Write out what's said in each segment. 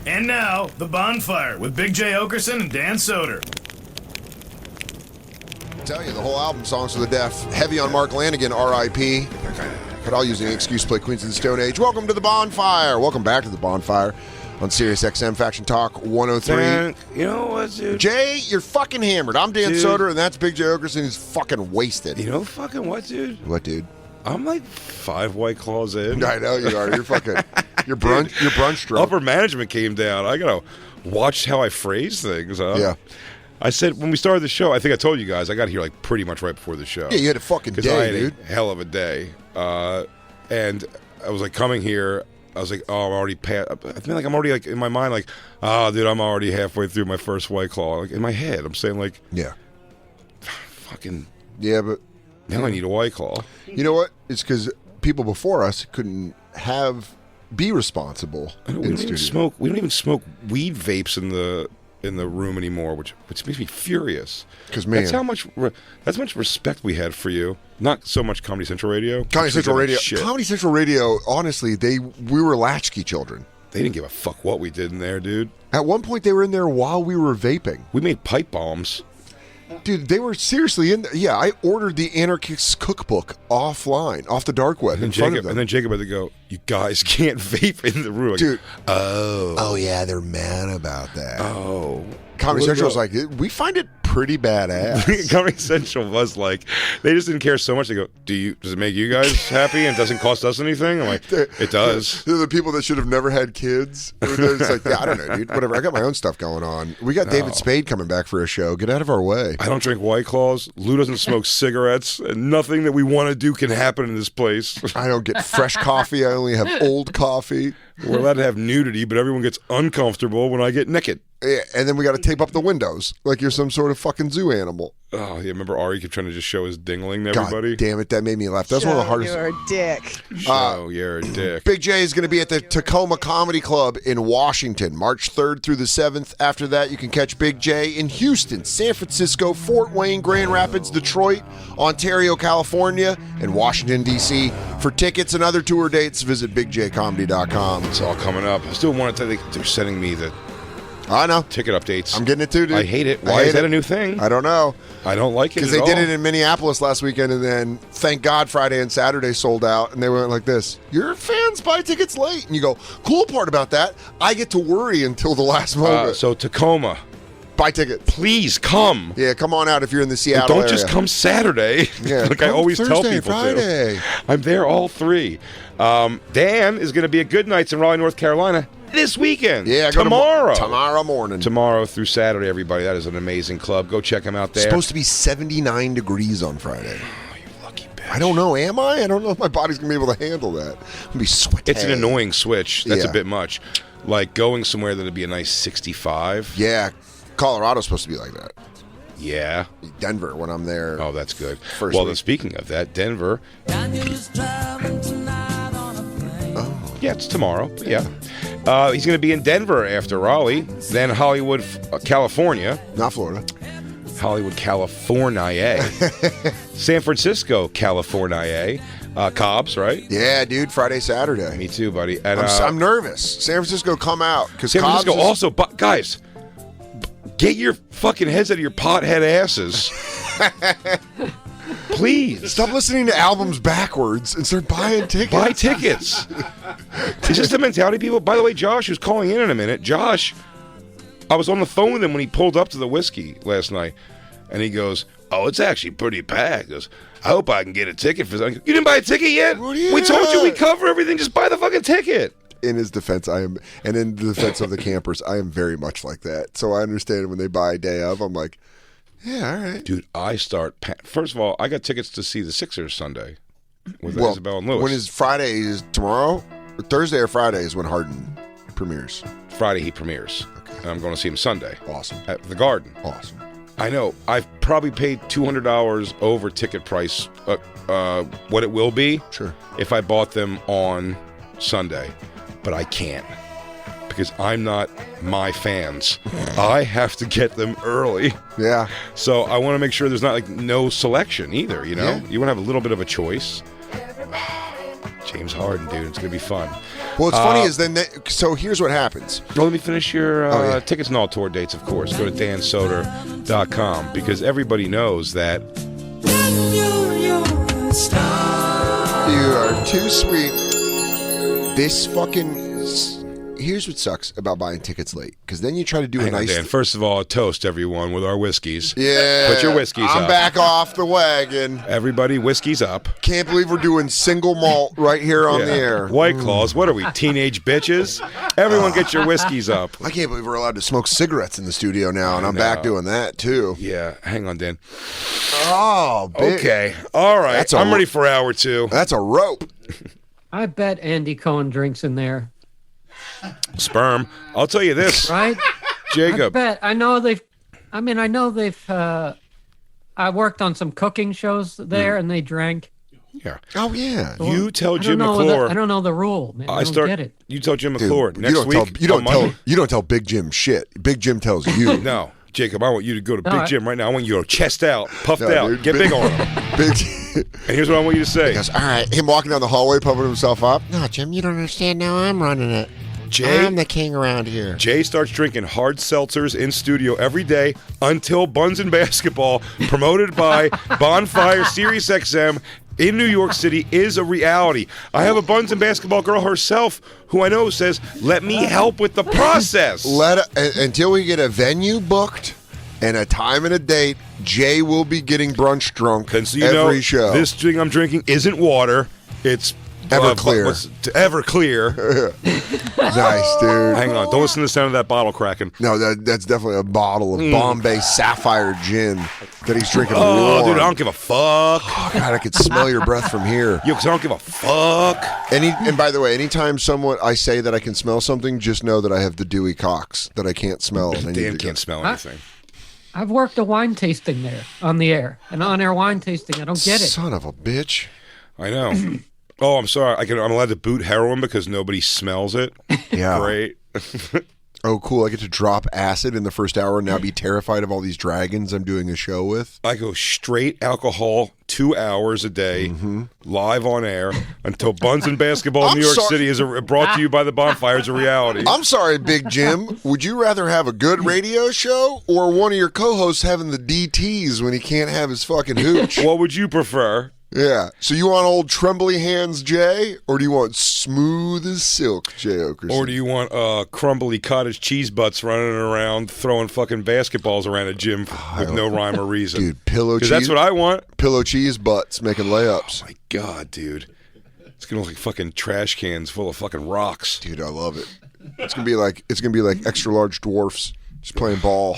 And now, The Bonfire with Big J. Okerson and Dan Soder. I tell you, the whole album, Songs for the Deaf, heavy on Mark Lanigan, R.I.P. But I'll use an excuse to play Queens of the Stone Age. Welcome to The Bonfire. Welcome back to The Bonfire on Sirius XM Faction Talk 103. Dan, you know what, dude? Jay, you're fucking hammered. I'm Dan Soder, and that's Big J. Okerson, who's fucking wasted. You know fucking what, dude? What, dude? I'm like 5 White Claws in. I know you are. You're fucking... You're brunch drunk. Upper management came down. I gotta watch how I phrase things. Huh? Yeah. I said when we started the show, I think I told you guys I got here like pretty much right before the show. Yeah, you had a fucking day, I had dude. A hell of a day. And I was like coming here. I was like, oh, I'm already past. I feel like I'm already like in my mind, like, oh, dude, I'm already halfway through my first White Claw. Like in my head, I'm saying like, yeah, fucking. Yeah, but now I need a White Claw. You know what? It's because people before us couldn't be responsible. We don't even smoke weed vapes in the room anymore, which makes me furious. Because man, that's much respect we had for you. Not so much Comedy Central Radio. Comedy Central Radio. Honestly, we were latchkey children. They didn't give a fuck what we did in there, dude. At one point, they were in there while we were vaping. We made pipe bombs. Dude, they were seriously in there. Yeah, I ordered the Anarchist's cookbook offline, off the dark web, in front of them. And then Jacob had to go, you guys can't vape in the room. Like, dude. Oh, yeah, they're mad about that. Oh. Comedy Central was like, we find it pretty badass. Comedy Central was like, they just didn't care so much. They go, does it make you guys happy and doesn't cost us anything? I'm like, it does. They're the people that should have never had kids. They're just like, yeah, I don't know, dude. Whatever. I got my own stuff going on. We got David Spade coming back for a show. Get out of our way. I don't drink White Claws. Lou doesn't smoke cigarettes. And nothing that we want to do can happen in this place. I don't get fresh coffee. I only have old coffee. We're allowed to have nudity, but everyone gets uncomfortable when I get naked. Yeah, and then we got to tape up the windows like you're some sort of fucking zoo animal. Oh, yeah, remember Ari kept trying to just show his dingling to everybody? God damn it, that made me laugh. That's one of the hardest. You're a dick. You're a dick. Big J is going to be at the Tacoma Comedy Club in Washington, March 3rd through the 7th. After that, you can catch Big J in Houston, San Francisco, Fort Wayne, Grand Rapids, Detroit, Ontario, California, and Washington, D.C. For tickets and other tour dates, visit bigjcomedy.com. It's all coming up. I still want to tell you, they're sending me the I know. ticket updates. I'm getting it too, dude. I hate it. Why is that a new thing? I don't know. I don't like it because they did it in Minneapolis last weekend, and then thank God Friday and Saturday sold out, and they went like this: your fans buy tickets late, and you go. Cool part about that, I get to worry until the last moment. So Tacoma, buy tickets. Please come. Yeah, come on out if you're in the Seattle Don't area. just come Saturday. Yeah, like come I always Thursday, tell people Friday. to. I'm there all 3. Dan is going to be at Good Nights in Raleigh, North Carolina this weekend. Yeah, tomorrow morning. Tomorrow through Saturday, everybody. That is an amazing club. Go check them out there. It's supposed to be 79 degrees on Friday. Oh, you lucky bitch. I don't know. Am I? I don't know if my body's going to be able to handle that. I'm going to be sweaty. It's an annoying switch. That's a bit much. Like going somewhere that'd be a nice 65. Yeah. Colorado's supposed to be like that. Yeah. Denver, when I'm there. Oh, that's good. First well, week. then speaking of that, Denver. Yeah, it's tomorrow. Yeah. He's going to be in Denver after Raleigh, then Hollywood, California. Not Florida. Hollywood, California. San Francisco, California. Cobb's, right? Yeah, dude. Friday, Saturday. Me too, buddy. And, I'm nervous. San Francisco, come out. San Francisco also, guys, get your fucking heads out of your pothead asses. Please. Stop listening to albums backwards and start buying tickets. Buy tickets. It's just the mentality, people. By the way, Josh, who's calling in a minute. Josh, I was on the phone with him when he pulled up to the whiskey last night, and he goes, oh, it's actually pretty packed. He goes, I hope I can get a ticket for that. You didn't buy a ticket yet? Yeah. We told you we cover everything. Just buy the fucking ticket. In his defense, and in the defense of the campers, I am very much like that. So I understand when they buy a day of, I'm like, yeah, all right. Dude, first of all, I got tickets to see the Sixers Sunday with Isabel and Lewis. When is Friday? Is tomorrow? Or Thursday or Friday is when Harden premieres. Friday he premieres. Okay. And I'm going to see him Sunday. Awesome. At the Garden. Awesome. I know. I've probably paid $200 over ticket price, what it will be. Sure. If I bought them on Sunday. But I can't. Because I'm not my fans. I have to get them early. Yeah. So I want to make sure there's not like no selection either, you know? Yeah. You want to have a little bit of a choice. James Harden, dude. It's going to be fun. Well, it's funny is then. So here's what happens. Well, let me finish your yeah. tickets and all tour dates, of course. Go to dansoder.com because everybody knows that. You are too sweet. This fucking. Here's what sucks about buying tickets late, because then you try to do Hang a on, nice. Dan. First of all, toast everyone with our whiskeys. Yeah. Put your whiskeys I'm up. back off the wagon. Everybody, whiskeys up. Can't believe we're doing single malt right here on the air. White Claws. What are we, teenage bitches? Everyone get your whiskeys up. I can't believe we're allowed to smoke cigarettes in the studio now, and I'm back doing that too. Yeah, hang on, Dan. Oh, big. Okay. All right. I'm ready for hour 2. That's a rope. I bet Andy Cohen drinks in there. Sperm. I'll tell you this. Right? Jacob. I know they've. I worked on some cooking shows there, and they drank. Yeah. Oh yeah. You tell Jim I McClure. don't know the rule, man. I don't get it. You tell Jim Dude, McClure next week. You don't tell Big Jim shit. Big Jim tells you. No, Jacob. I want you to go to Big Jim right now. I want you to go chest out, puffed out, dude, get big on him. Big. And here's what I want you to say. He goes, all right. Him walking down the hallway, pumping himself up. No, Jim, you don't understand. Now I'm running it. Jay, I'm the king around here. Jay starts drinking hard seltzers in studio every day until Buns and Basketball, promoted by Bonfire Sirius XM in New York City, is a reality. I have a Buns and Basketball girl herself who I know says, let me help with the process. Until we get a venue booked and a time and a date, Jay will be getting brunch drunk And so you every know, show. this thing I'm drinking isn't water. It's Everclear. Everclear. Nice, dude. Hang on. Don't listen to the sound of that bottle cracking. No, that's definitely a bottle of Bombay Sapphire gin that he's drinking Oh, warm. dude, I don't give a fuck. Oh, God, I could smell your breath from here. Yo, because I don't give a fuck. And by the way, anytime I say that I can smell something, just know that I have the Dewey Cox that I can't smell. And I need Dan to can't smell anything. I've worked a wine tasting there on the air, an on-air wine tasting. I don't get it. Son of a bitch. I know. Oh, I'm sorry. I'm allowed to boot heroin because nobody smells it. Yeah. Great. Oh, cool. I get to drop acid in the first hour and now be terrified of all these dragons I'm doing a show with. I go straight alcohol 2 hours a day, live on air, until Buns and Basketball in New York City is brought to you by the Bonfire is a reality. I'm sorry, Big Jim. Would you rather have a good radio show or one of your co-hosts having the DTs when he can't have his fucking hooch? What would you prefer? Yeah. So you want old trembly hands, Jay, or do you want smooth as silk, Jay Okerson? Or do you want crumbly cottage cheese butts running around throwing fucking basketballs around a gym with no rhyme or reason? Dude, pillow cheese. That's what I want. Pillow cheese butts making layups. Oh my God, dude. It's gonna look like fucking trash cans full of fucking rocks. Dude, I love it. It's gonna be like extra large dwarfs just playing ball.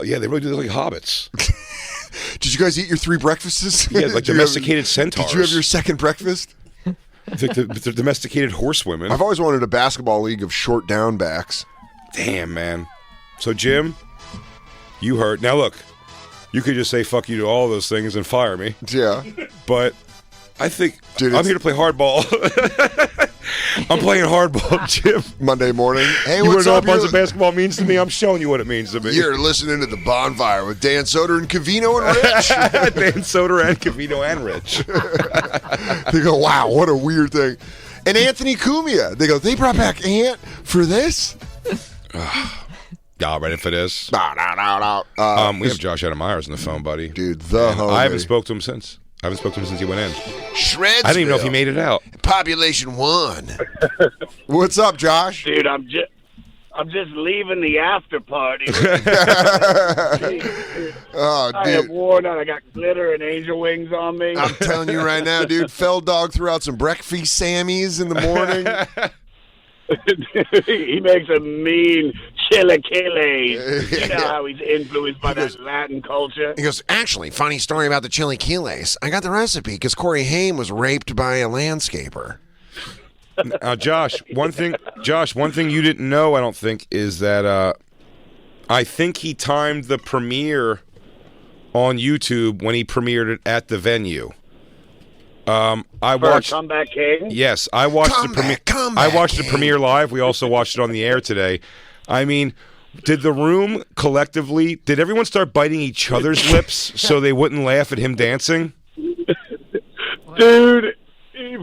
Yeah, they really do look like hobbits. Did you guys eat your 3 breakfasts? Yeah, like domesticated centaurs. Did you have your second breakfast? It's like the domesticated horsewomen. I've always wanted a basketball league of short down backs. Damn, man. So, Jim, you heard. Now, look, you could just say fuck you to all those things and fire me. Yeah. But I think Dude, I'm here to play hardball. I'm playing hardball, Jim. Monday morning. Hey, You want what's to know up? what Buns of Basketball means to me? I'm showing you what it means to me. You're listening to The Bonfire with Dan Soder and Cavino and Rich. Dan Soder and Cavino and Rich. They go, wow, what a weird thing. And Anthony Cumia. They go, they brought back Ant for this? Y'all ready for this? No. We have Josh Adam Meyers on the phone, buddy. Dude, the homie. I haven't spoke to him since. he went in. Shreds. I didn't even know if he made it out. Population 1. What's up, Josh? Dude, I'm just leaving the after party. Oh, I have dude. worn out. I got glitter and angel wings on me. I'm telling you right now, dude. Fell Dog threw out some breakfast Sammies in the morning. He makes a mean chilaquiles. You know how he's influenced by that Latin culture. He goes, actually, funny story about the chilaquiles. I got the recipe because Corey Haim was raped by a landscaper. Josh, one thing you didn't know, I don't think, is that I think he timed the premiere on YouTube when he premiered it at the venue. I watched Comeback King. Yes, I watched the premiere. I watched the premiere live. We also watched it on the air today. I mean, did the room collectively? Did everyone start biting each other's lips so they wouldn't laugh at him dancing? Dude,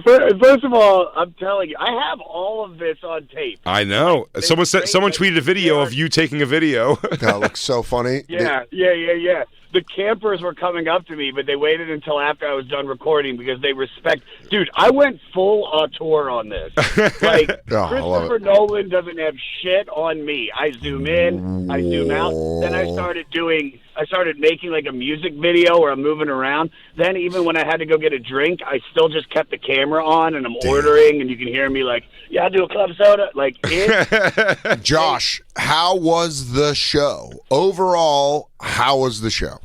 First of all, I'm telling you, I have all of this on tape. I know. Someone tweeted a video of you taking a video. That looks so funny. Yeah. The campers were coming up to me, but they waited until after I was done recording because they respect. Dude, I went full auteur on this. Like I love Christopher it. Nolan doesn't have shit on me. I zoom in, I zoom out. Then I started making like a music video where I'm moving around. Then even when I had to go get a drink, I still just kept the camera on and I'm ordering, and you can hear me like, yeah, I'll do a club soda. Like it. Josh, how was the show? Overall, how was the show?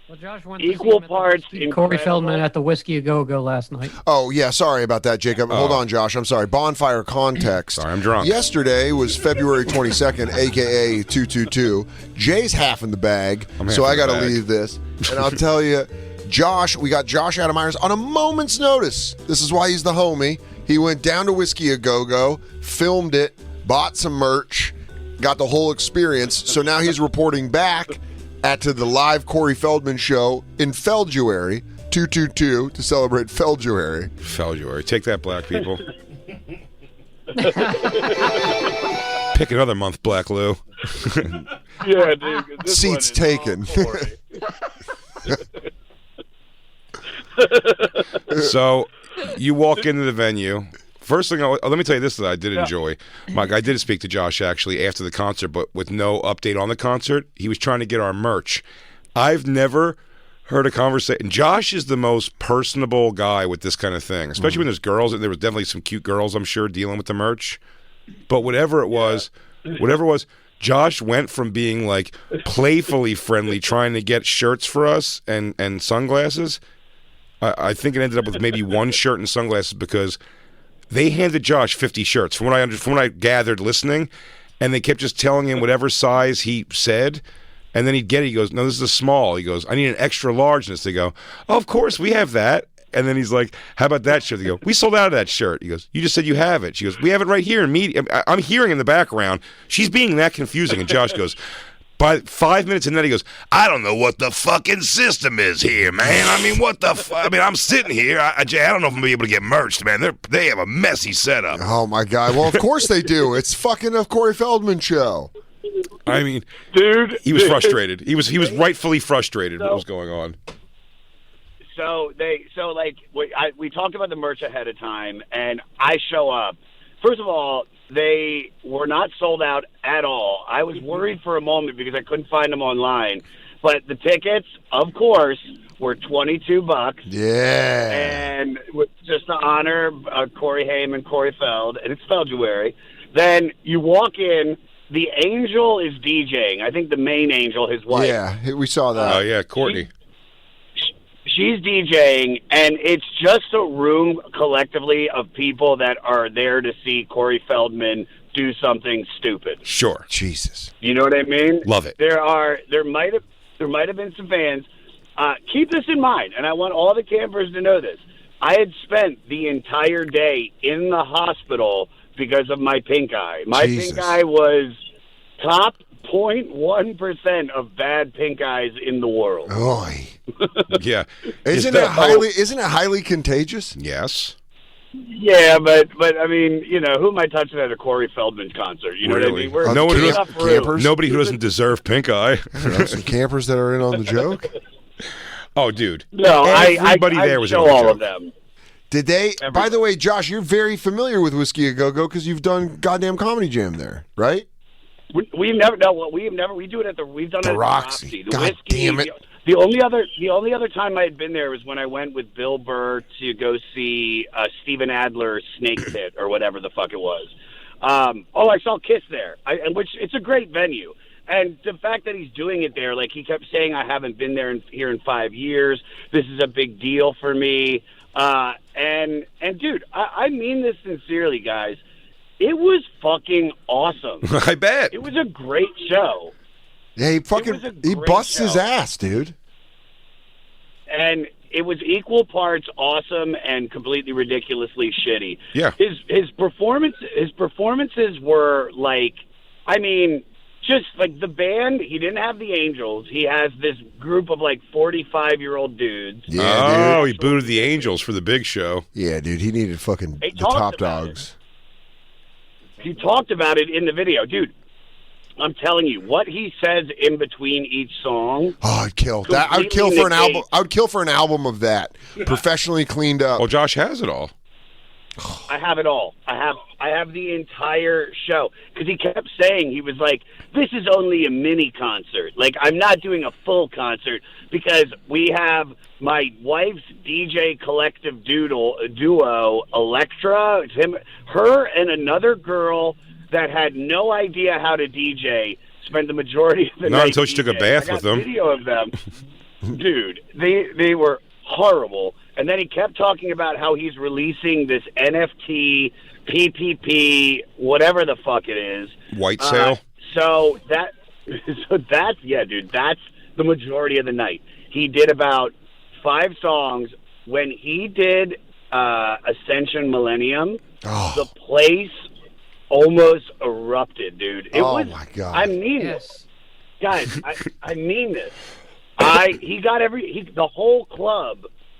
Well, Josh went Equal parts Corey incredible. Feldman at the Whiskey A Go Go last night. Oh, yeah, sorry about that, Jacob. Hold on, Josh. I'm sorry. Bonfire context. Sorry, I'm drunk. Yesterday was February 22nd, a.k.a. 222. Jay's half in the bag, so I got to leave this. And I'll tell you, Josh, we got Josh out of Meyers on a moment's notice. This is why he's the homie. He went down to Whiskey A Go Go, filmed it, bought some merch, got the whole experience. So now he's reporting back to the live Corey Feldman show in Felduary, 222, to celebrate Felduary. Felduary. Take that, black people. Pick another month, Black Lou. Yeah, dude. This Seats taken. So you walk into the venue. First thing, let me tell you this that I did enjoy. Mike, I did speak to Josh actually after the concert, but with no update on the concert. He was trying to get our merch. I've never heard a conversation. Josh is the most personable guy with this kind of thing, especially when there's girls. And there was definitely some cute girls, I'm sure, dealing with the merch. But whatever it was, Josh went from being like playfully friendly, trying to get shirts for us and sunglasses. I think it ended up with maybe one shirt and sunglasses because they handed Josh 50 shirts from what I gathered listening, and they kept just telling him whatever size he said, and then he'd get it. He goes, "No, this is a small." He goes, "I need an extra large." And they go, "Oh, of course we have that." And then he's like, "How about that shirt?" They go, "We sold out of that shirt." He goes, "You just said you have it." She goes, "We have it right here in media." I'm hearing in the background she's being that confusing, and Josh goes, by 5 minutes in that, he goes, "I don't know what the fucking system is here, man. I mean, what the I mean, I'm sitting here. I don't know if I'm going to be able to get merched, man. They have a messy setup." Oh, my God. Well, of course they do. It's fucking a Corey Feldman show. I mean, dude, he was frustrated. He was rightfully frustrated with what was going on. We talked about the merch ahead of time, and I show up. First of all, they were not sold out at all. I was worried for a moment because I couldn't find them online. But the tickets, of course, were $22. Yeah. And just to honor Corey Haim and Corey Feld, and it's Felduary. Then you walk in, the angel is DJing. I think the main angel, his wife. Yeah, we saw that. Oh, yeah, Courtney. She's DJing, and it's just a room collectively of people that are there to see Corey Feldman do something stupid. Sure. Jesus. You know what I mean? Love it. There might have been some fans. Keep this in mind, and I want all the campers to know this. I had spent the entire day in the hospital because of my pink eye. My pink eye was top 0.1% of bad pink eyes in the world. Oy. Yeah. Isn't it highly contagious? Yes. Yeah, but I mean, you know, who am I touching at a Corey Feldman concert? You know Really? what I mean? Nobody who doesn't deserve pink eye. Some campers that are in on the joke. Oh, dude. No, everybody there was in on the all joke. of them. Did they? By the way, Josh, you're very familiar with Whiskey A Go Go because you've done goddamn Comedy Jam there, right? We've never we do it at we've done it at the Roxy. The God Whiskey, damn it. The only other time I had been there was when I went with Bill Burr to go see Steven Adler's Snake Pit or whatever the fuck it was. I saw Kiss there, which it's a great venue. And the fact that he's doing it there, like he kept saying, I haven't been there here in 5 years. This is a big deal for me. And dude, I mean this sincerely, guys. It was fucking awesome. I bet. It was a great show. Yeah, he busts his ass, dude. And it was equal parts awesome and completely ridiculously shitty. Yeah. His performances were like, I mean, just like the band. He didn't have the Angels. He has this group of like 45-year-old dudes. Yeah, dude. He booted the Angels for the big show. Yeah, dude. He needed fucking They the talked Top about Dogs. He talked about it in the video, dude. I'm telling you, what he says in between each song. Oh, I'd kill that. I would kill for an album. I would kill for an album of that, professionally cleaned up. Well, Josh has it all. I have it all. I have the entire show because he kept saying, he was like, "This is only a mini concert. Like, I'm not doing a full concert because we have my wife's DJ collective duo, Electra. It's her, and another girl that had no idea how to DJ. Spent the majority of the night. Not until she took a bath with them. Video of them, dude. They were horrible." And then he kept talking about how he's releasing this NFT, PPP, whatever the fuck it is. White sale. So that's yeah, dude. That's the majority of the night. He did about 5 songs. When he did Ascension Millennium, the place almost erupted, dude. It was, my God. I mean this, guys. I mean this. He got the whole club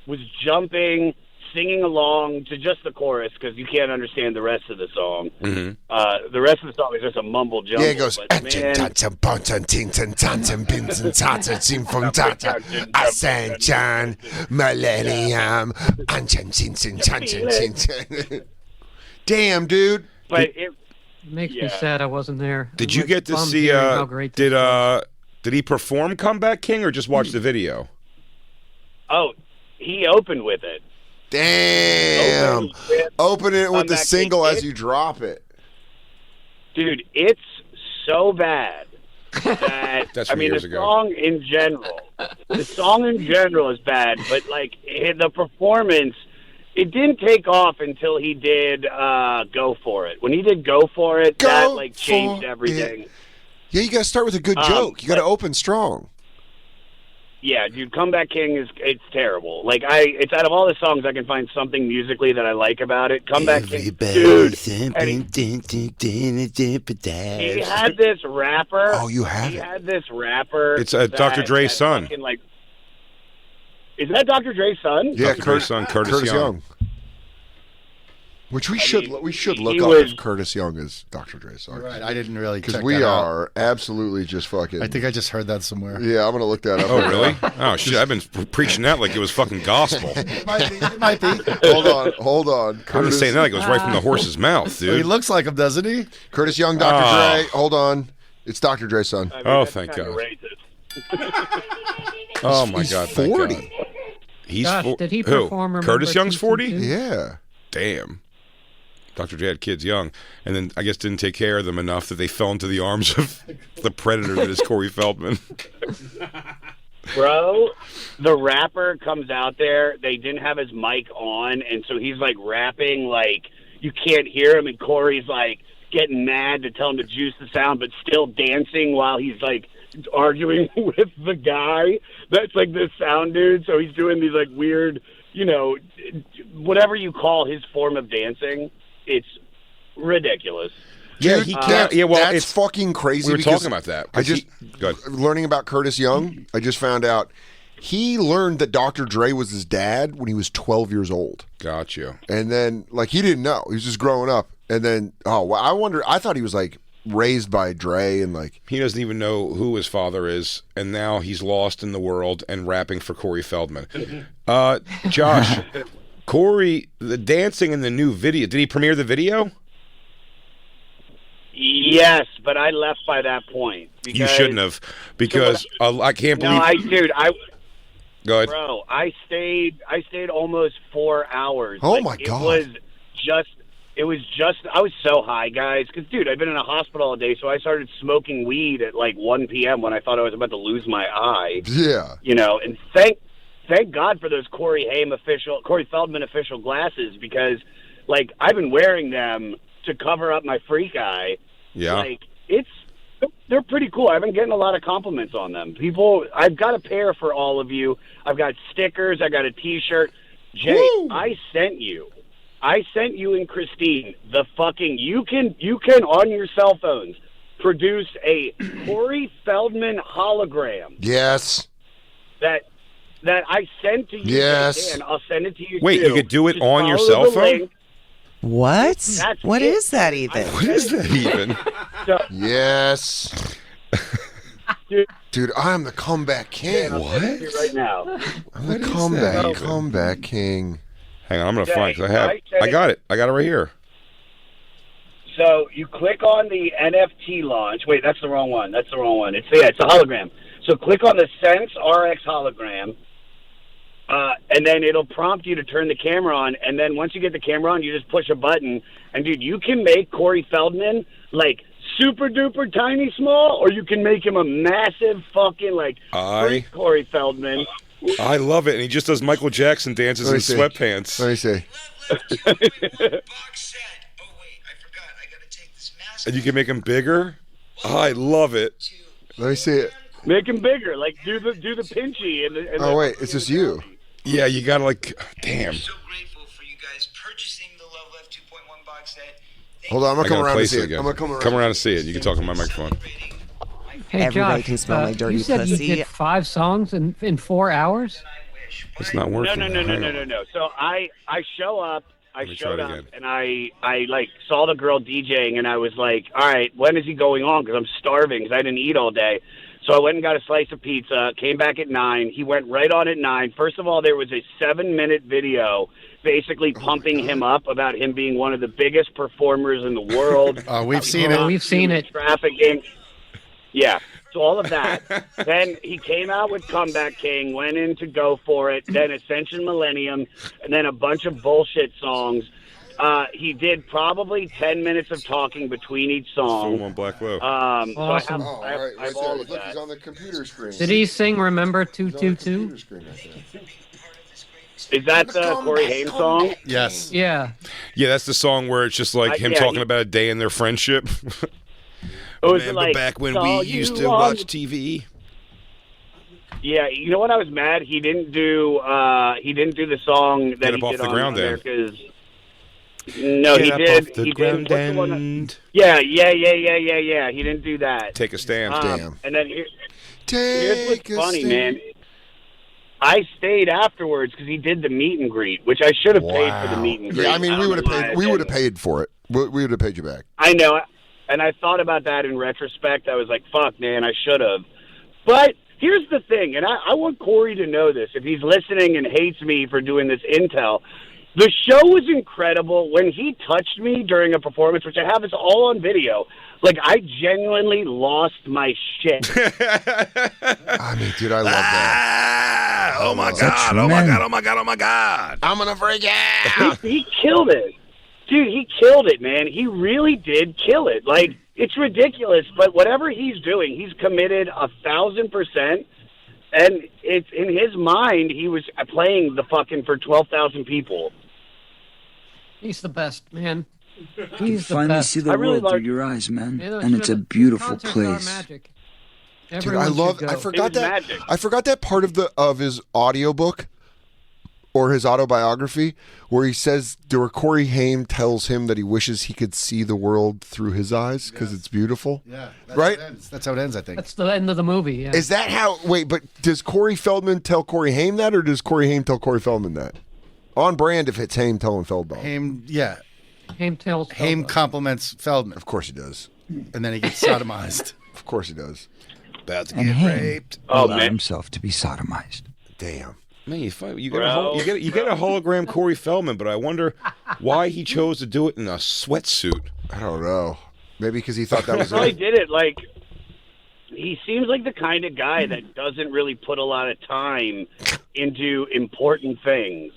was jumping, singing along to just the chorus because you can't understand the rest of the song. Mm-hmm. The rest of the song is just a mumble jumble. Yeah, it goes. Ascension Millennium. Damn, dude. But it Makes me sad I wasn't there. Did I'm you get to bummed see? hearing how great this was. Did he perform Comeback King or just watch the video? Oh, he opened with it. Damn. Open it with the Comeback single King. as you drop it. Dude, it's so bad that That's I from mean years the ago. song in general is bad, but like the performance, it didn't take off until he did Go For It. When he did Go For It, that like changed everything. Yeah, you got to start with a good joke. You got to open strong. Yeah, dude, Comeback King it's terrible. Like it's out of all the songs I can find something musically that I like about it. Comeback King, dude. And he had this rapper. Oh, you have He it. had this rapper. It's Dr. Dre's son. fucking, like, is that Dr. Dre's son? Yeah, Dr. Dre's son, Curtis Young. Which we should look he up was- if Curtis Young is Dr. Dre's son. Right, I didn't really Because check we that out. are absolutely just fucking. I think I just heard that somewhere. Yeah, I'm gonna look that up. Oh, really? Oh, shit. I've been preaching that like it was fucking gospel. It might be. It might be. Hold on. I'm just saying that like it was right from the horse's mouth, He dude. looks like him, doesn't he? Curtis Young, Dr. Dre. Hold on. It's Dr. Dre's son. I mean, Oh, that's thank kinda God. racist. Oh my He's God, thank 40. God. He's Gosh, did he who? perform? Remember Curtis Young's 222? 40? Yeah. Damn. Dr. J had kids young, and then I guess didn't take care of them enough that they fell into the arms of the predator that is Corey Feldman. Bro, the rapper comes out there. They didn't have his mic on, and so he's like rapping like you can't hear him, and Corey's like getting mad to tell him to juice the sound, but still dancing while he's like arguing with the guy that's like this sound dude. So he's doing these like weird, whatever you call his form of dancing. It's ridiculous. Yeah, Dude, he can't. Yeah, well, that's it's fucking crazy. we were because talking about that. I just learning about Curtis Young. I just found out he learned that Dr. Dre was his dad when he was 12 years old, got you. and then like he didn't know. He was just growing up, and then I wonder. I thought he was like raised by Dre and like He doesn't even know who his father is, and now he's lost in the world and rapping for Corey Feldman. Josh, Corey, the dancing in the new video. Did he premiere the video? Yes, but I left by that point. Because, You shouldn't have, because I can't No, believe. Go ahead. Bro, I stayed almost 4 hours. Oh, my God. It was just I was so high, guys, because dude, I've been in a hospital all day, so I started smoking weed at like 1 p.m. when I thought I was about to lose my eye. yeah. And thank God for those Corey Feldman official glasses, because like I've been wearing them to cover up my freak eye. Yeah. Like they're pretty cool. I've been getting a lot of compliments on them. I've got a pair for all of you. I've got stickers. I got a T-shirt. Jay, Woo! I sent you and Christine you can on your cell phones produce a Corey Feldman hologram Yes. that I sent to you. Yes. Dan, I'll send it to you. Wait, too. you could do it Just on your follow cell the phone? link. What? That's What it. is that even? What is that even? So, Yes. Dude, I'm the comeback king. I'll send it to you right now. I'm the that? comeback king. Hang on, I'm gonna Okay, find because I I got it. I got it right here. So you click on the NFT launch. Wait, that's the wrong one. It's a hologram. So click on the Sense RX hologram, and then it'll prompt you to turn the camera on. And then once you get the camera on, you just push a button. And dude, you can make Corey Feldman like super duper tiny small, or you can make him a massive fucking like freak Corey Feldman. I love it, and he just does Michael Jackson dances Let me in see. sweatpants. Let me see. And you can make him bigger. I love it. Let me see it. Make him bigger, like do the pinchy. And Oh, wait, it's just you. Yeah, you gotta like, damn. So grateful for you guys purchasing the Love Life 2.1 box set. Hold on, I'm I going to come gotta around and place see it it. again. I'm going to come around. Come around and see it. You can talk on my microphone. Hey, Everybody Josh, can smell my dirty you said pussy. you did 5 songs in 4 hours? It's not working. No. So I show up. I Let me try showed it up again. and I like saw the girl DJing and I was like, all right, when is he going on? Because I'm starving because I didn't eat all day. So I went and got a slice of pizza. Came back at 9. He went right on at 9. First of all, there was a 7-minute video basically pumping him up about him being one of the biggest performers in the world. We've seen it. We've seen it. Trafficking. Yeah. So all of that. Then he came out with Comeback King, went in to go for it, then Ascension Millennium, and then a bunch of bullshit songs. He did probably 10 minutes of talking between each song. Film on Black Low. Awesome. Oh, I have right, right all there. of Look, that. he's on the computer screen. Did he sing Remember He's on the 222? computer screen right there. Is that the Corey Haim song? Yes. Yeah. Yeah, that's the song where it's just like him yeah, talking he- about a day in their friendship. Or was it Remember like, back when "Saw we used you to on watch the-" TV? Yeah, you know what? I was mad. He didn't do the song that Get he Up Off did the on Ground, Dan. America's. No, Get he up did. off the He ground did. What's the one? and Yeah. He didn't do that. take a stand. Damn. And then here's Take what's a funny, stand. man. I stayed afterwards because he did the meet and greet, which I should have paid for the meet and greet. Yeah, I mean, we don't would have know why I paid. We would have didn't. paid for it. We would have paid you back. I know, and I thought about that in retrospect. I was like, "Fuck, man, I should have." But here's the thing, and I want Corey to know this if he's listening and hates me for doing this intel. The show was incredible. When he touched me during a performance, which I have, it's all on video. Like, I genuinely lost my shit. I mean, dude, I love that. Oh my god! Oh my god! Oh my god! Oh my god! I'm gonna freak out. He killed it. Dude, he killed it, man. He really did kill it. Like, it's ridiculous, but whatever he's doing, he's committed 1,000%. And it's in his mind, he was playing the fucking for 12,000 people. He's the best, man. He's the Finally best. see the I really world through like- your eyes, man. You know, And it's a beautiful concerts are place. magic. Dude, Everyone I should love. go. I forgot It was that. magic. I forgot that part of his audiobook or his autobiography where he says, where Corey Haim tells him that he wishes he could see the world through his eyes because it's beautiful. Yeah. Right? That's how it ends, I think. That's the end of the movie. Yeah. Is that how? Wait, but does Corey Feldman tell Corey Haim that, or does Corey Haim tell Corey Feldman that? On brand if it's Haim telling Feldman. Haim, yeah. Haim tells. Haim compliments Feldman, Of course he does. and then he gets sodomized. Of course he does. About to And get Haim raped. Oh, allowed man. himself to be sodomized. Damn. Man, you get Bro. you get a hologram Corey Feldman, but I wonder why he chose to do it in a sweatsuit. I don't know. Maybe because he thought that was Probably it. did it like he seems like the kind of guy that doesn't really put a lot of time into important things.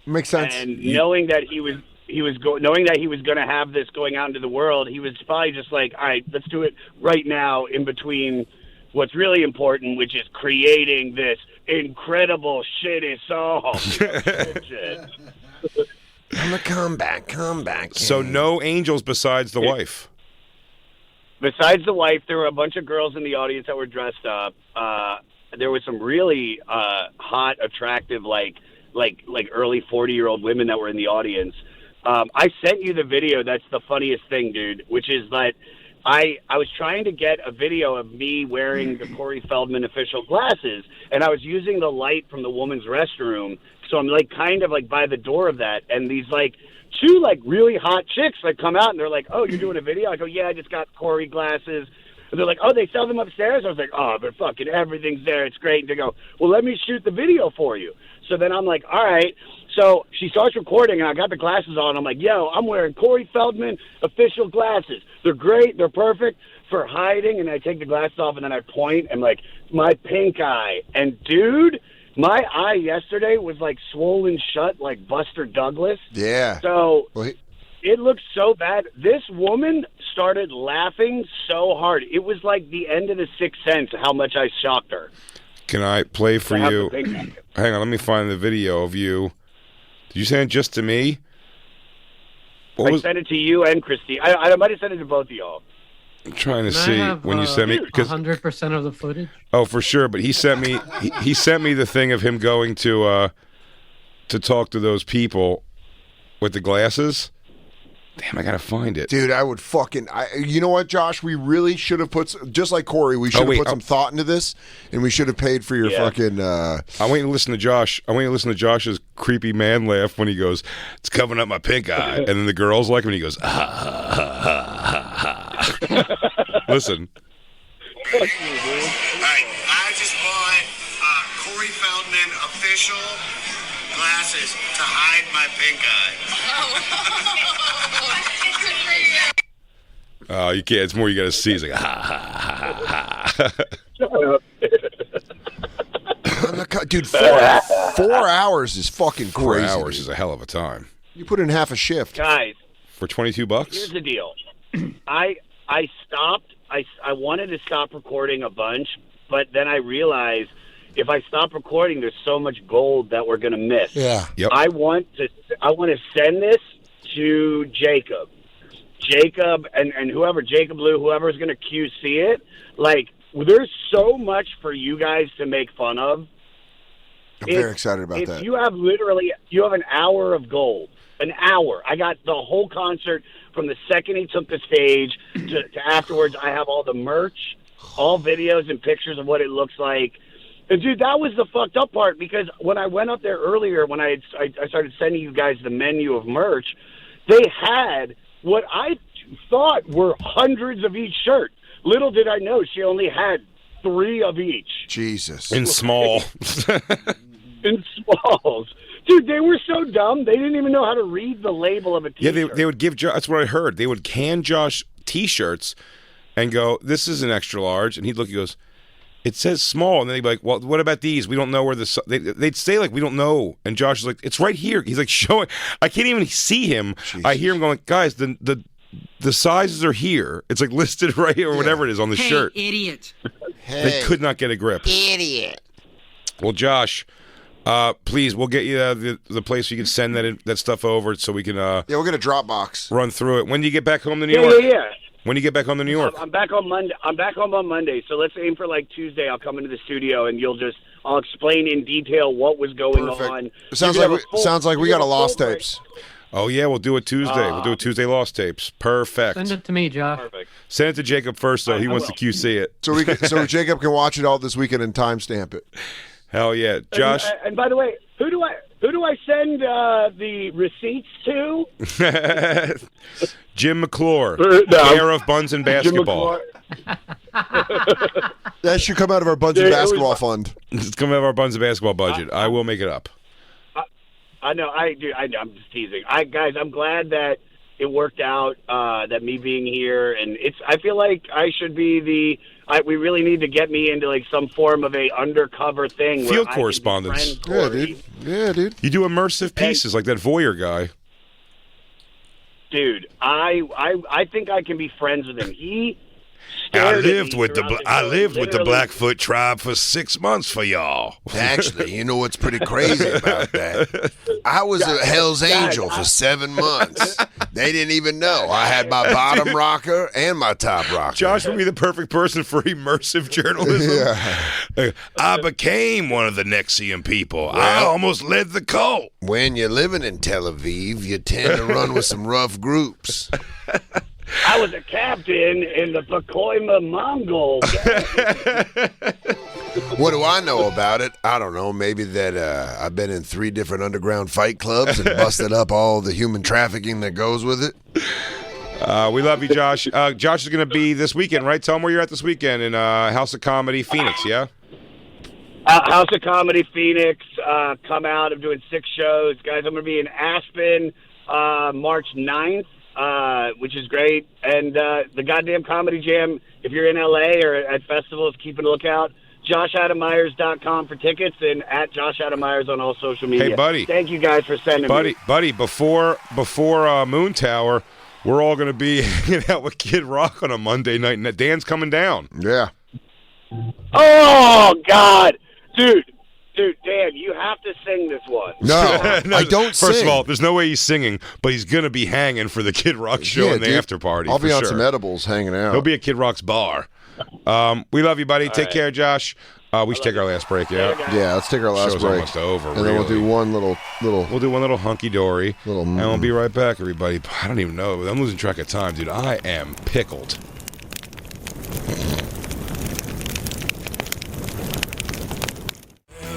Makes sense. And knowing that he was knowing that he was going to have this going out into the world, he was probably just like, all right, let's do it right now in between what's really important, which is creating this incredible shitty song. Bullshit. I'm a comeback. So no angels besides the wife. Besides the wife, there were a bunch of girls in the audience that were dressed up. There was some really hot, attractive, like early 40-year-old women that were in the audience. I sent you the video. That's the funniest thing, dude. Which is that I was trying to get a video of me wearing the Corey Feldman official glasses, and I was using the light from the woman's restroom. So I'm like kind of like by the door of that, and these like two like really hot chicks like come out, and they're like, "Oh, you're doing a video?" I go, "Yeah, I just got Corey glasses." And they're like, "Oh, they sell them upstairs?" I was like, "Oh, but fucking everything's there. It's great." And they go, "Well, let me shoot the video for you." So then I'm like, "All right." So she starts recording, and I got the glasses on. I'm like, "Yo, I'm wearing Corey Feldman official glasses. They're great. They're perfect for hiding." And I take the glasses off, and then I point, and like, my pink eye. And dude, my eye yesterday was like swollen shut like Buster Douglas. Yeah. So Well, it looked so bad. This woman started laughing so hard. It was like the end of The Sixth Sense how much I shocked her. Can I play for To have you? the pink eye. Hang on, let me find the video of you. Did you send it just to me? What I was sent it to you and Christy. I might have sent it to both of y'all. I'm trying to Can I see have, when you sent me? 100% of the footage. Oh, for sure. But he sent me. He sent me the thing of him going to talk to those people with the glasses. Damn, I gotta find it. dude, I would fucking. You know what, Josh? We really should have put, just like Corey, we should have put some thought into this, and we should have paid for your fucking. I want you to listen to Josh. I want you to listen to Josh's creepy man laugh when he goes, "It's covering up my pink eye," and then the girls like him, and he goes, "Ah, ha, ha, ha, ha." Listen. All right, I just bought Corey Feldman official glasses to hide my pink eye. You can't. It's more you got to see. It's like, ha, ha, ha, ha. Dude, 4 hours is fucking 4 crazy. hours dude. is a hell of a time. You put in half a shift. Guys, For $22? here's the deal. I stopped. I wanted to stop recording a bunch, but then I realized if I stop recording, there's so much gold that we're gonna miss. Yeah. Yep. I want to send this to Jacob. Jacob and whoever, Jacob Lou, whoever's going to QC it. Like, there's so much for you guys to make fun of. I'm very excited about that. You have an hour of gold. An hour. I got the whole concert from the second he took the stage to afterwards. I have all the merch, all videos and pictures of what it looks like. And dude, that was the fucked up part, because when I went up there earlier, when I started sending you guys the menu of merch, they had what I thought were hundreds of each shirt. Little did I know she only had 3 of each. Jesus. In small. In smalls. Dude, they were so dumb, they didn't even know how to read the label of a Yeah, t-shirt. they would give Josh, that's what I heard. They would can Josh T-shirts and go, "This is an extra large," and he'd look, he goes, "It says small," and then they'd be like, "Well, what about these? We don't know where the." They'd say like, "We don't know," and Josh is like, "It's right here." He's like showing. I can't even see him. Jesus. I hear him going, "Guys, the sizes are here. It's like listed right here or whatever it is on the shirt." Idiot. They could not get a grip. Idiot. Well, Josh, please, we'll get you the place you can send that stuff over so we can Yeah, we'll get a Dropbox. run through it. When do you get back home to New Yeah, York? yeah. When do you get back home to New York? I'm back on Monday. I'm back home on Monday, so let's aim for like Tuesday. I'll come into the studio and I'll explain in detail what was going Perfect. on. It sounds like we got a Lost Tapes. Oh yeah, we'll do it Tuesday. We'll do it Tuesday Lost Tapes. Perfect. Send it to me, Josh. Perfect. Send it to Jacob first, though. He wants to QC it. So Jacob can watch it all this weekend and timestamp it. Hell yeah, Josh. And by the way, who do I send the receipts to? Jim McClure, No. care of Buns and Basketball. That should come out of our Buns and Basketball fund. It's coming out of our Buns and Basketball budget. I will make it up. I know. I'm just teasing. Guys, I'm glad that it worked out. That me being here, and I feel like I should be we really need to get me into like some form of a undercover thing. Field where correspondence. Yeah, dude. Yeah, dude. You do immersive pieces like that Voyeur guy. Dude, I think I can be friends with him. He I stared at lived me with throughout I show, lived with the literally. Blackfoot tribe for 6 months for y'all. Actually, you know what's pretty crazy about that? I was a Hell's Angel for 7 months. They didn't even know. I had my bottom rocker and my top rocker. Josh would be the perfect person for immersive journalism. Yeah. I became one of the Nexium people. I almost led the cult. When you're living in Tel Aviv, you tend to run with some rough groups. I was a captain in the Pacoima Mongol gang. What do I know about it? I don't know. Maybe that I've been in 3 different underground fight clubs and busted up all the human trafficking that goes with it. We love you, Josh. Josh is going to be this weekend, right? Tell him where you're at this weekend in House of Comedy, Phoenix, yeah? House of Comedy Phoenix. Come out. I'm doing 6 shows. Guys, I'm going to be in Aspen March 9th, which is great. And the goddamn Comedy Jam, if you're in L.A. or at festivals, keep a lookout. JoshAdamMyers.com for tickets and at Josh Adam Myers on all social media. Hey, buddy. Thank you guys for sending me. Buddy, before Moon Tower, we're all going to be hanging out with Kid Rock on a Monday night, and Dan's coming down. Yeah. Oh, God. Dude, Dan, you have to sing this one. No, I don't sing. First of all, there's no way he's singing, but he's going to be hanging for the Kid Rock show and the after party. I'll be on sure. some edibles hanging out. He'll be at Kid Rock's bar. We love you, buddy. Take care, Josh. We should take our last break, yeah? Yeah, let's take our last Show's break. almost over, and then we'll do one little. We'll do one little hunky-dory, Little and we'll be right back, everybody. I don't even know. I'm losing track of time, dude. I am pickled.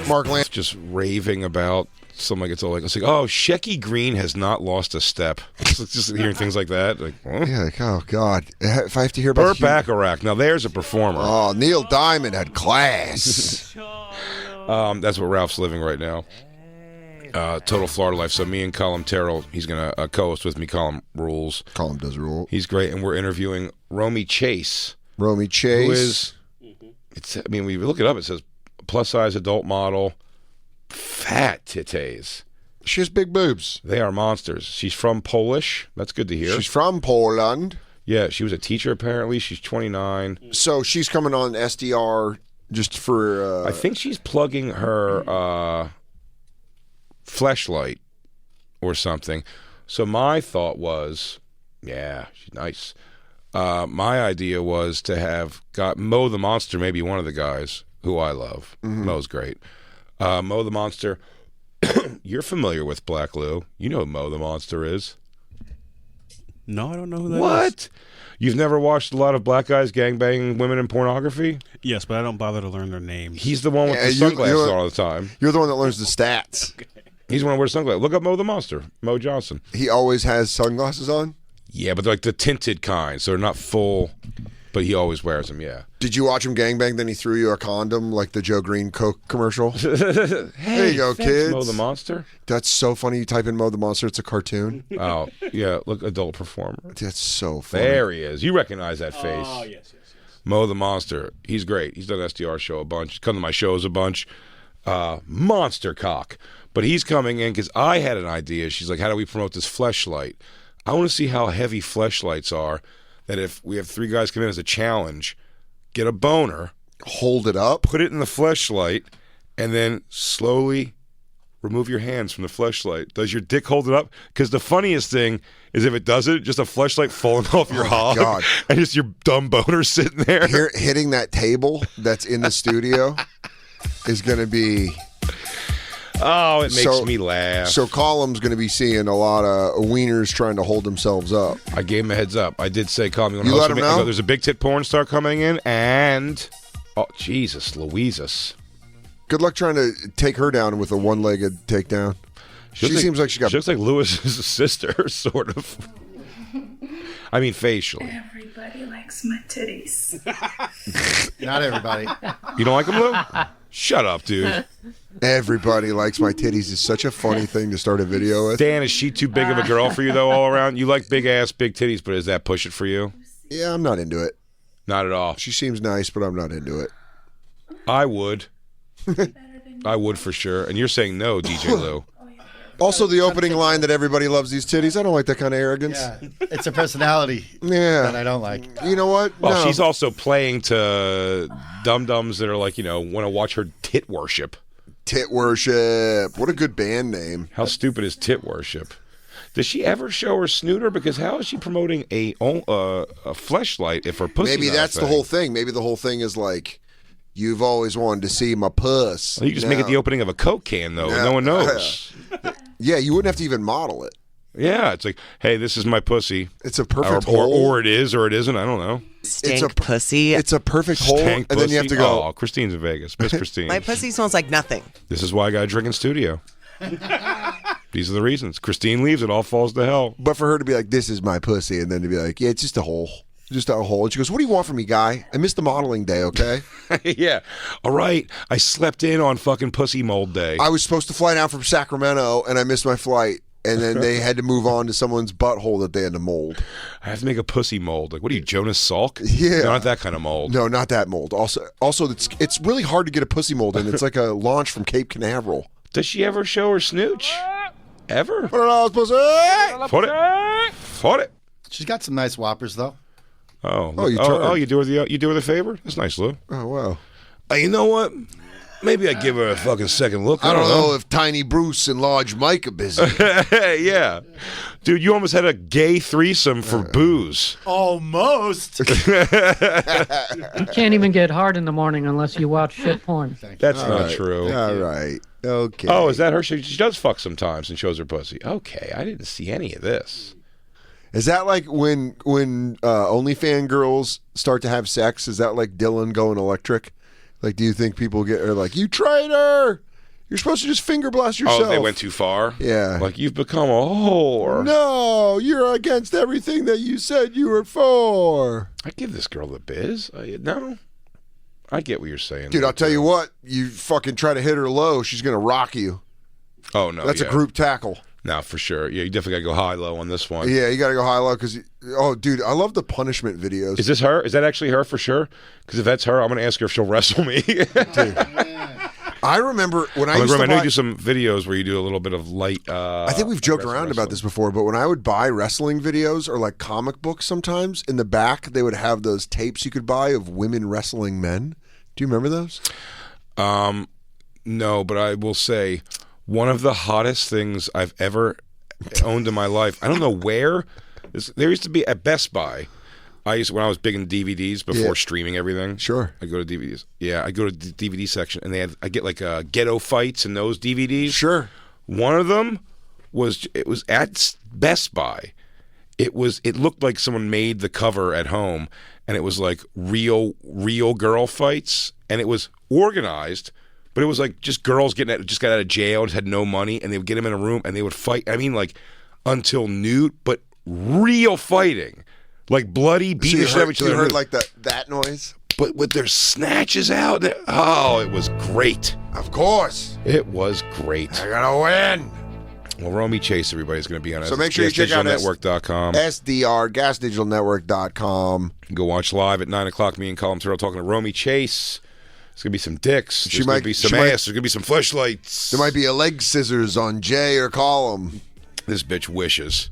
Mark Lance. Just raving about something like it's like, oh, Shecky Green has not lost a step. Just hearing things like that. Like, huh? Yeah, like, oh, God. If I have to hear about Burt Bacharach. Now, there's a performer. Oh, Neil Diamond had class. That's what Ralph's living right now. Total Florida Life. So me and Colin Terrell, he's going to co-host with me. Colin rules. Colin does rule. He's great. And we're interviewing Romy Chase. Romy Chase. Who is, when you look it up, it says plus-size adult model, fat titties. She has big boobs. They are monsters. She's from Polish. That's good to hear. She's from Poland. Yeah, she was a teacher apparently. She's 29. So she's coming on SDR just for... I think she's plugging her Fleshlight or something. So my thought was, yeah, she's nice. My idea was to have Mo the Monster, maybe one of the guys who I love. Mm-hmm. Mo's great. Mo the Monster. You're familiar with Black Lou. You know who Mo the Monster is. No, I don't know who that is. What? You've never watched a lot of black guys gangbanging women in pornography? Yes, but I don't bother to learn their names. He's the one with the sunglasses on all the time. You're the one that learns the stats. Okay. He's the one who wears sunglasses. Look up Mo the Monster. Mo Johnson. He always has sunglasses on? Yeah, but they're like the tinted kind, so they're not full, but he always wears them, yeah. Did you watch him gangbang, then he threw you a condom like the Joe Green Coke commercial? Hey, there you go, thanks, kids. Mo the Monster? That's so funny. You type in Mo the Monster, it's a cartoon. Oh, yeah, look, adult performer. That's so funny. There he is. You recognize that face. Oh, yes. Mo the Monster. He's great. He's done SDR show a bunch. He's come to my shows a bunch. Monster cock. But he's coming in because I had an idea. She's like, how do we promote this Fleshlight? I want to see how heavy Fleshlights are, that if we have 3 guys come in as a challenge, get a boner, hold it up, put it in the Fleshlight, and then slowly remove your hands from the Fleshlight. Does your dick hold it up? Because the funniest thing is if it doesn't, just a Fleshlight falling off your hog, God. and just your dumb boner sitting there. Hitting that table that's in the studio is going to be... Oh, it makes me laugh. So Column's going to be seeing a lot of wieners trying to hold themselves up. I gave him a heads up. I did say, Colum, you let him know? I go, there's a big tit porn star coming in, and... Oh, Jesus, Louises. Good luck trying to take her down with a one-legged takedown. She seems like she got... She looks like Lewis's sister, sort of. I mean, facially. Everybody likes my titties. Not everybody. You don't like them, Lou? Shut up, dude. Everybody likes my titties is such a funny thing to start a video with. Dan, is she too big of a girl for you, though, all around? You like big ass, big titties, but does that push it for you? Yeah, I'm not into it. Not at all. She seems nice, but I'm not into it. I would. I would for sure. And you're saying no, DJ Lou. Also, the opening line that everybody loves these titties. I don't like that kind of arrogance. Yeah, it's a personality that I don't like. You know what? Well, No. she's also playing to dum-dums that are like, want to watch her tit worship. Tit Worship. What a good band name. How stupid is tit worship? Does she ever show her snooter? Because how is she promoting a fleshlight if her pussy? Maybe that's the whole thing. Maybe the whole thing is like, you've always wanted to see my puss. Well, you just make it the opening of a Coke can, though. No one knows. Yeah, you wouldn't have to even model it. Yeah, it's like, hey, this is my pussy. It's a perfect or, hole. or it is, or it isn't. I don't know. Stink pussy. It's a perfect hole, Stank and then you have pussy. to go. Oh, Christine's in Vegas. Miss Christine. My pussy smells like nothing. This is why I got to drink in studio. These are the reasons. Christine leaves, it all falls to hell. But for her to be like, this is my pussy, and then to be like, yeah, it's just a hole. Just a hole. And she goes, what do you want from me, guy? I missed the modeling day, okay? Yeah. All right. I slept in on fucking pussy mold day. I was supposed to fly down from Sacramento, and I missed my flight. And then they had to move on to someone's butthole that they had to mold. I have to make a pussy mold. Like, what are you, Jonas Salk? Yeah. No, not that kind of mold. No, not that mold. Also, it's really hard to get a pussy mold in. It's like a launch from Cape Canaveral. Does she ever show her snooch? Ever? $100 pussy! Fought it. Fought it. She's got some nice whoppers, though. Oh, you turned. you do her the favor? That's nice, Lou. Oh, wow. You know what? Maybe I give her a fucking second look. I don't know if Tiny Bruce and Large Mike are busy. Yeah. Dude, you almost had a gay threesome for booze. Almost. You can't even get hard in the morning unless you watch shit porn. That's not true. All right. Okay. Oh, is that her? She does fuck sometimes and shows her pussy. Okay, I didn't see any of this. Is that like when OnlyFans girls start to have sex? Is that like Dylan going electric? Like, do you think people are like, you traitor? You're supposed to just finger blast yourself. Oh, they went too far? Yeah. Like, you've become a whore. No, you're against everything that you said you were for. I give this girl the biz. No. I get what you're saying. Dude, I'll tell you what. You fucking try to hit her low, she's going to rock you. Oh, no. That's a group tackle. No, for sure. Yeah, you definitely got to go high-low on this one. Yeah, you got to go high-low because, oh, dude, I love the punishment videos. Is this her? Is that actually her for sure? Because if that's her, I'm going to ask her if she'll wrestle me. Dude. I remember when I used to I know buy... you do some videos where you do a little bit of light... I think we've joked around about this before, but when I would buy wrestling videos or like comic books sometimes, in the back they would have those tapes you could buy of women wrestling men. Do you remember those? No, but I will say one of the hottest things I've ever owned in my life, I don't know where, there used to be at Best Buy. When I was big in DVDs before streaming everything. Sure. I go to DVDs. Yeah, I go to the DVD section and I get like ghetto fights in those DVDs. Sure. One of them was at Best Buy. It looked like someone made the cover at home, and it was like real girl fights, and it was organized, but it was like just girls just got out of jail and had no money, and they would get them in a room and they would fight. I mean, like until nude, but real fighting, like bloody beating the shit out of each other. You heard like that noise, but with their snatches out. Oh, it was great. Of course, it was great. I gotta win. Well, Romy Chase, everybody's going to be on. So make sure you check out GasDigitalNetwork.com. SDR, GasDigitalNetwork.com. You can go watch live at 9 o'clock. Me and Colin Turrell talking to Romy Chase. There's going to be some dicks. There's going to be some ass. There's going to be some fleshlights. There might be a leg scissors on Jay or Colin. This bitch wishes.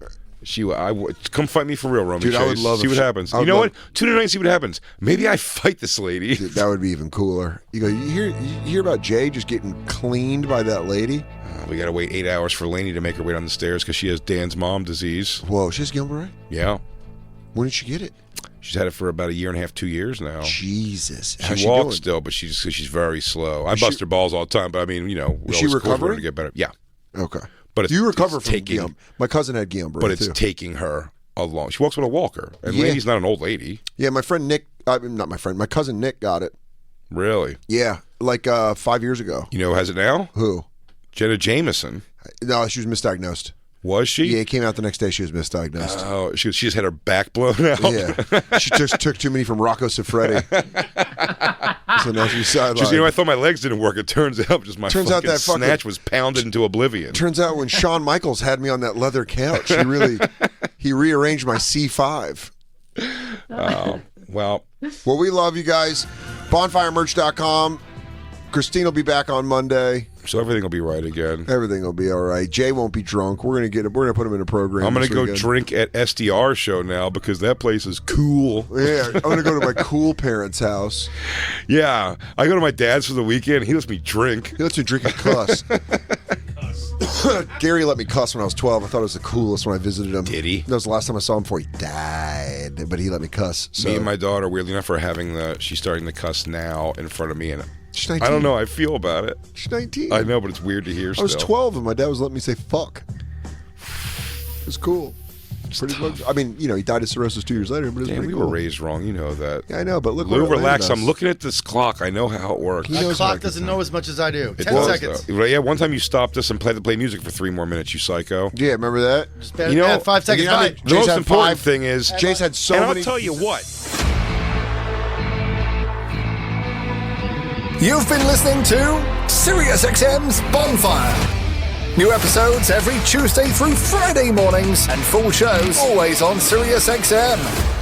Come fight me for real, Romy Dude, Chase. I would love see what happens. You know what? Tune in and see what happens. Maybe I fight this lady. Dude, that would be even cooler. You hear about Jay just getting cleaned by that lady? We got to wait 8 hours for Lainey to make her way down the stairs because she has Dan's mom disease. Whoa, she has Guillain-Barré? Yeah. When did she get it? She's had it for about 1.5 years, 2 years now. Jesus. She walks still, but she's very slow. I bust her balls all the time, but I mean, is she recovering? To get better. Yeah. Okay. But do you recover from Guillain? My cousin had Guillain-Barré, but it's taking her a long. She walks with a walker, and Lainey's not an old lady. Yeah, my friend Nick, my cousin Nick got it. Really? Yeah, like 5 years ago. You know who has it now? Who? Jenna Jameson. No, she was misdiagnosed. Was she? Yeah, it came out the next day she was misdiagnosed. Oh, she just had her back blown out. Yeah, she just took too many from Rocco Siffredi. So now she's sidelined. Just, I thought my legs didn't work. It turns out just my fucking snatch was pounded into oblivion. Turns out when Shawn Michaels had me on that leather couch, he rearranged my C5. Oh, well. Well, we love you guys. Bonfiremerch.com. Christine will be back on Monday. So everything will be right again. Everything will be all right. Jay won't be drunk. We're gonna put him in a program. I'm gonna go drink at SDR show now because that place is cool. Yeah, I'm gonna go to my cool parents' house. Yeah, I go to my dad's for the weekend. He lets me drink. He lets me drink and cuss. Gary let me cuss when I was 12. I thought it was the coolest when I visited him. Did he? That was the last time I saw him before he died. But he let me cuss. So. Me and my daughter, weirdly enough, she's starting to cuss now in front of me, and she's 19. I don't know how I feel about it. She's 19. I know, but it's weird to hear. I was 12 and my dad was letting me say fuck. It's cool. Pretty much. I mean, you know, he died of cirrhosis 2 years later, but it's Damn, pretty we cool. were raised wrong. You know that. Yeah, I know, but look. Lou, where it relax. landed us. I'm looking at this clock. I know how it works. That clock doesn't know as much as I do. 10 does, seconds. though. Yeah, one time you stopped us and played to play music for 3 more minutes, you psycho. Yeah, remember that? Just You know, 5 seconds. you know, Fine. The most had important 5 thing is, Jace had so and many. I'll tell you what. You've been listening to SiriusXM's Bonfire. New episodes every Tuesday through Friday mornings and full shows always on SiriusXM.